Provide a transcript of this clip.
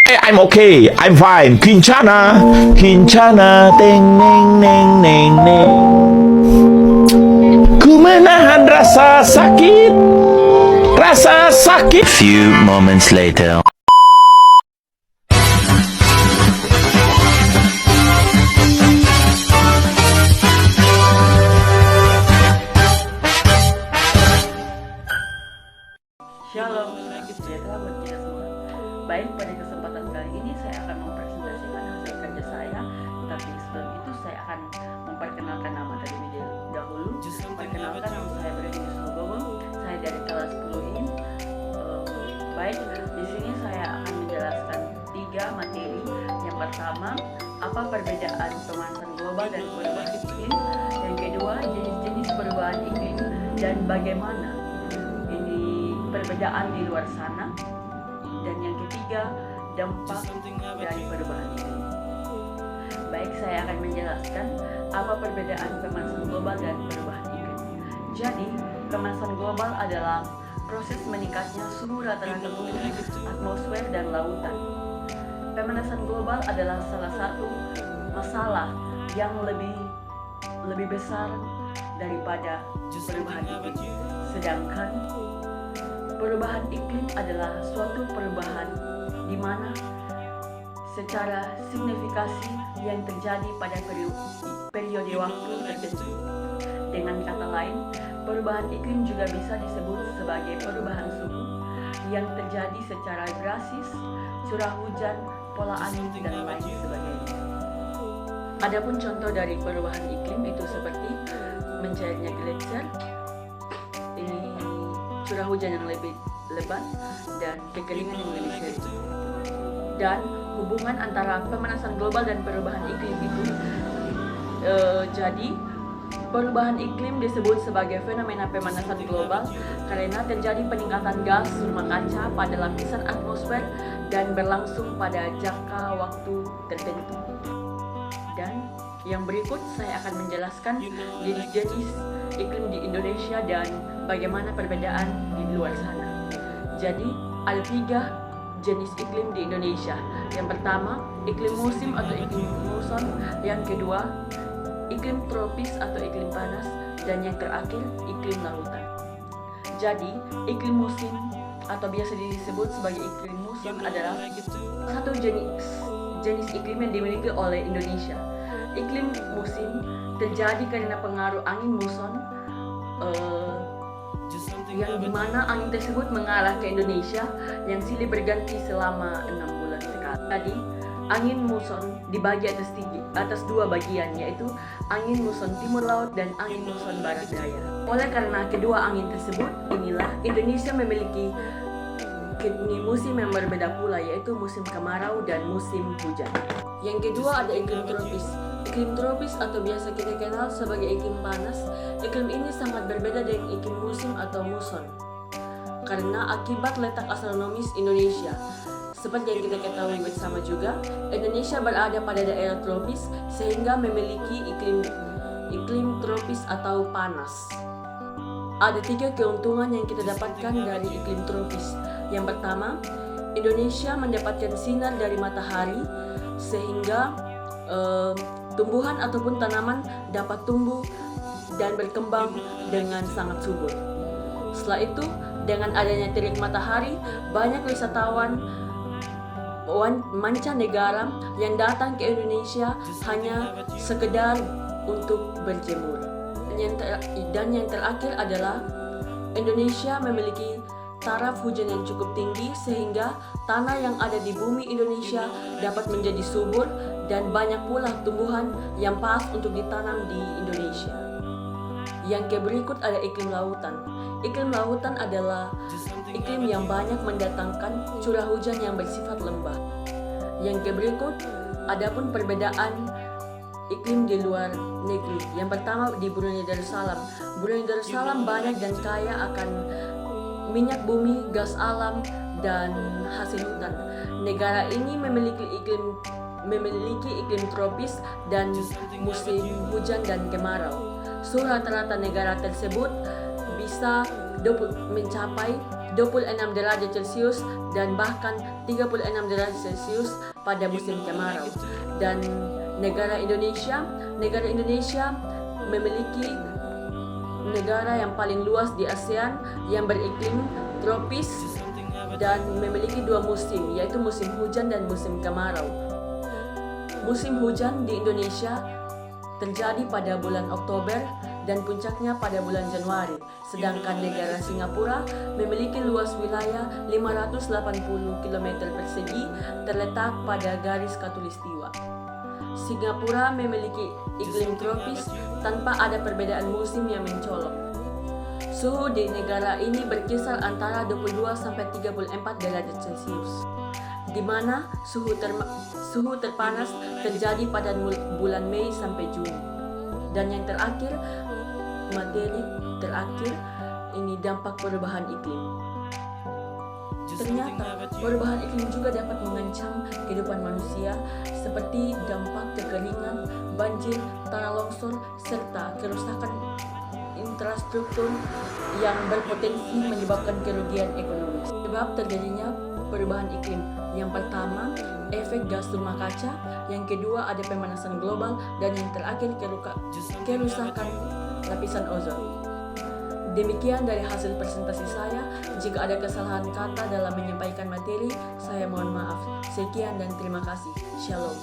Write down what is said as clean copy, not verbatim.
I'm okay. I'm fine. Kincana, Kincana, teng neng neng neng neng. Ku menahan rasa sakit, rasa sakit. Few moments later. Shalom, salam sejahtera buat kita semua. Baik, pada kesempatan kali ini saya akan mempresentasikan hasil kerja saya. Tapi sebelum itu saya akan memperkenalkan nama terlebih dahulu. Perkenalkan, nama saya Brenda Sugowo. Saya dari kelas 10 ini. Baik, di sini saya akan menjelaskan 3 materi. Yang pertama, apa perbedaan pemanasan global dan perubahan iklim. Yang kedua, jenis-jenis perubahan iklim dan bagaimana perbedaan di luar sana, dan yang ketiga dampak dari perubahan iklim. Baik, saya akan menjelaskan apa perbedaan pemanasan global dan perubahan iklim. Jadi, pemanasan global adalah proses meningkatnya suhu rata-rata bumi, atmosfer, dan lautan. Pemanasan global adalah salah satu masalah yang lebih besar daripada perubahan iklim. Sedangkan perubahan iklim adalah suatu perubahan di mana secara signifikasi yang terjadi pada periode waktu tertentu. Dengan kata lain, perubahan iklim juga bisa disebut sebagai perubahan suhu yang terjadi secara drastis, curah hujan, pola angin, dan lain sebagainya. Adapun contoh dari perubahan iklim itu seperti mencairnya gletser, curah hujan yang lebih lebat, dan kekeringan yang lebih sering. Dan hubungan antara pemanasan global dan perubahan iklim itu jadi perubahan iklim disebut sebagai fenomena pemanasan global karena terjadi peningkatan gas rumah kaca pada lapisan atmosfer dan berlangsung pada jangka waktu tertentu. Dan yang berikut saya akan menjelaskan jenis-jenis iklim di Indonesia dan bagaimana perbedaan di luar sana. Jadi, ada 3 jenis iklim di Indonesia. Yang pertama, iklim musim atau iklim muson. Yang kedua, iklim tropis atau iklim panas. Dan yang terakhir, iklim lautan. Jadi, iklim musim atau biasa disebut sebagai iklim muson adalah satu jenis iklim yang dimiliki oleh Indonesia. Iklim musim terjadi karena pengaruh angin muson yang dimana angin tersebut mengarah ke Indonesia yang silih berganti selama 6 bulan sekali. Jadi, angin muson dibagi atas 2 bagian, yaitu angin muson timur laut dan angin muson barat daya. Oleh karena kedua angin tersebut, inilah Indonesia memiliki musim yang berbeda pula, yaitu musim kemarau dan musim hujan. Yang kedua ada iklim tropis. Iklim tropis atau biasa kita kenal sebagai iklim panas. Iklim ini sangat berbeda dengan iklim musim atau muson karena akibat letak astronomis Indonesia. Seperti yang kita ketahui bersama juga, Indonesia berada pada daerah tropis sehingga memiliki iklim tropis atau panas. Ada 3 keuntungan yang kita dapatkan dari iklim tropis. Yang pertama, Indonesia mendapatkan sinar dari matahari sehingga tumbuhan ataupun tanaman dapat tumbuh dan berkembang dengan sangat subur. Setelah itu, dengan adanya terik matahari, banyak wisatawan mancanegara yang datang ke Indonesia hanya sekedar untuk berjemur. Dan yang terakhir adalah Indonesia memiliki taraf hujan yang cukup tinggi sehingga tanah yang ada di bumi Indonesia dapat menjadi subur dan banyak pula tumbuhan yang pas untuk ditanam di Indonesia. Yang berikut ada iklim lautan. Iklim lautan adalah iklim yang banyak mendatangkan curah hujan yang bersifat lembah. Yang berikut adapun perbedaan iklim di luar negeri. Yang pertama di Brunei Darussalam. Brunei Darussalam banyak dan kaya akan minyak bumi, gas alam, dan hasil hutan. Negara ini memiliki iklim tropis dan musim hujan dan kemarau. Suhu rata-rata negara tersebut bisa mencapai 26 derajat Celcius dan bahkan 36 derajat Celcius pada musim kemarau. Dan negara Indonesia memiliki negara yang paling luas di ASEAN yang beriklim tropis dan memiliki dua musim, yaitu musim hujan dan musim kemarau. Musim hujan di Indonesia terjadi pada bulan Oktober dan puncaknya pada bulan Januari, sedangkan negara Singapura memiliki luas wilayah 580 km persegi terletak pada garis khatulistiwa. Singapura memiliki iklim tropis tanpa ada perbedaan musim yang mencolok. Suhu di negara ini berkisar antara 22 sampai 34 derajat Celcius, di mana suhu terpanas terjadi pada bulan Mei sampai Juni. Dan yang terakhir, materi terakhir ini dampak perubahan iklim. Ternyata perubahan iklim juga dapat mengancam kehidupan manusia seperti dampak kekeringan, banjir, tanah longsor, serta kerusakan infrastruktur yang berpotensi menyebabkan kerugian ekonomi. Sebab terjadinya perubahan iklim, yang pertama efek gas rumah kaca, yang kedua ada pemanasan global, dan yang terakhir kerusakan lapisan ozon. Demikian dari hasil presentasi saya. Jika ada kesalahan kata dalam menyampaikan materi, saya mohon maaf. Sekian dan terima kasih. Shalom.